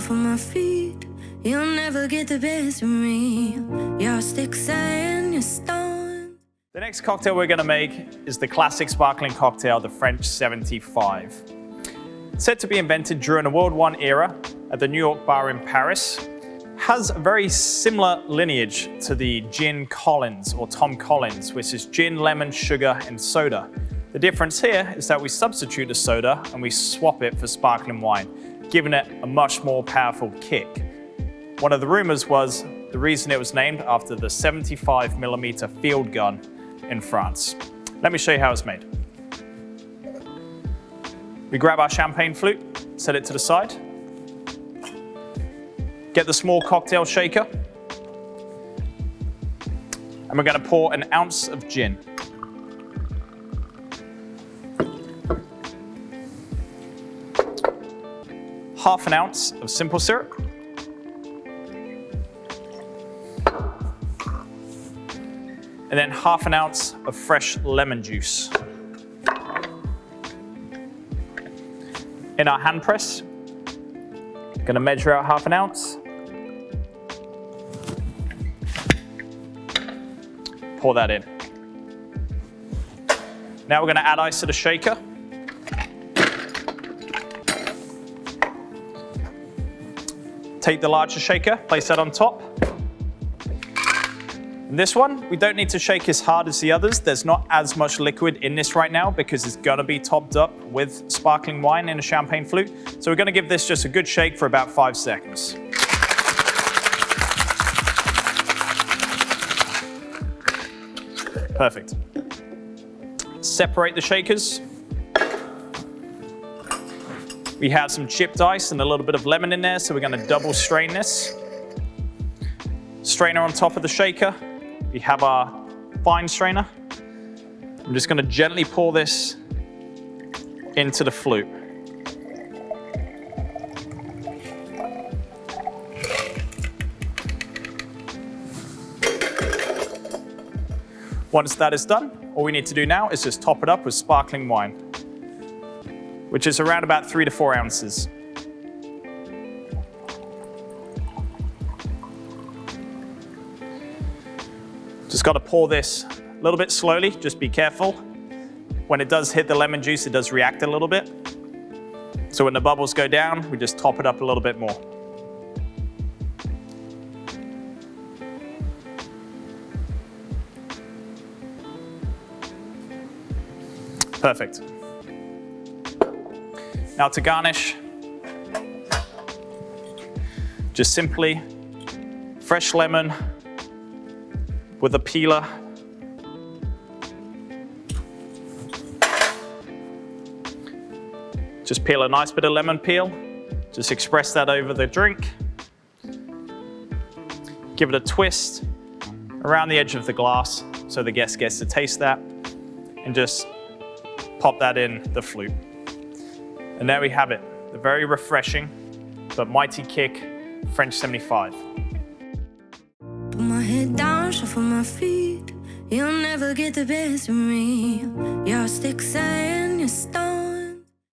shuffle my feet. You'll never get the best of me. Your sticks and your stones. The next cocktail we're going to make is the classic sparkling cocktail, the French 75. Said to be invented during the World War era at the New York bar in Paris, has a very similar lineage to the Gin Collins or Tom Collins, which is gin, lemon, sugar, and soda. The difference here is that we substitute the soda and we swap it for sparkling wine, giving it a much more powerful kick. One of the rumors was the reason it was named after the 75mm field gun in France. Let me show you how it's made. We grab our champagne flute, set it to the side. Get the small cocktail shaker. And we're going to pour an ounce of gin. Half an ounce of simple syrup. And then half an ounce of fresh lemon juice. In our hand press, going to measure out half an ounce. Pour that in. Now we're going to add ice to the shaker. Take the larger shaker, place that on top. And this one, we don't need to shake as hard as the others. There's not as much liquid in this right now because it's going to be topped up with sparkling wine in a champagne flute. So we're going to give this just a good shake for about 5 seconds. Perfect. Separate the shakers. We have some chipped ice and a little bit of lemon in there, so we're going to double strain this. Strainer on top of the shaker. We have our fine strainer. I'm just going to gently pour this into the flute. Once that is done, all we need to do now is just top it up with sparkling wine, which is around about 3 to 4 ounces. Just got to pour this a little bit slowly, just be careful. When it does hit the lemon juice, it does react a little bit. So when the bubbles go down, we just top it up a little bit more. Perfect. Now to garnish, just simply fresh lemon with a peeler. Just peel a nice bit of lemon peel. Just express that over the drink. Give it a twist around the edge of the glass so the guest gets to taste that. And just pop that in the flute. And there we have it, the very refreshing but mighty kick French 75. Put my head down, shuffle my feet. You'll never get the best of me. Your sticks and your stones.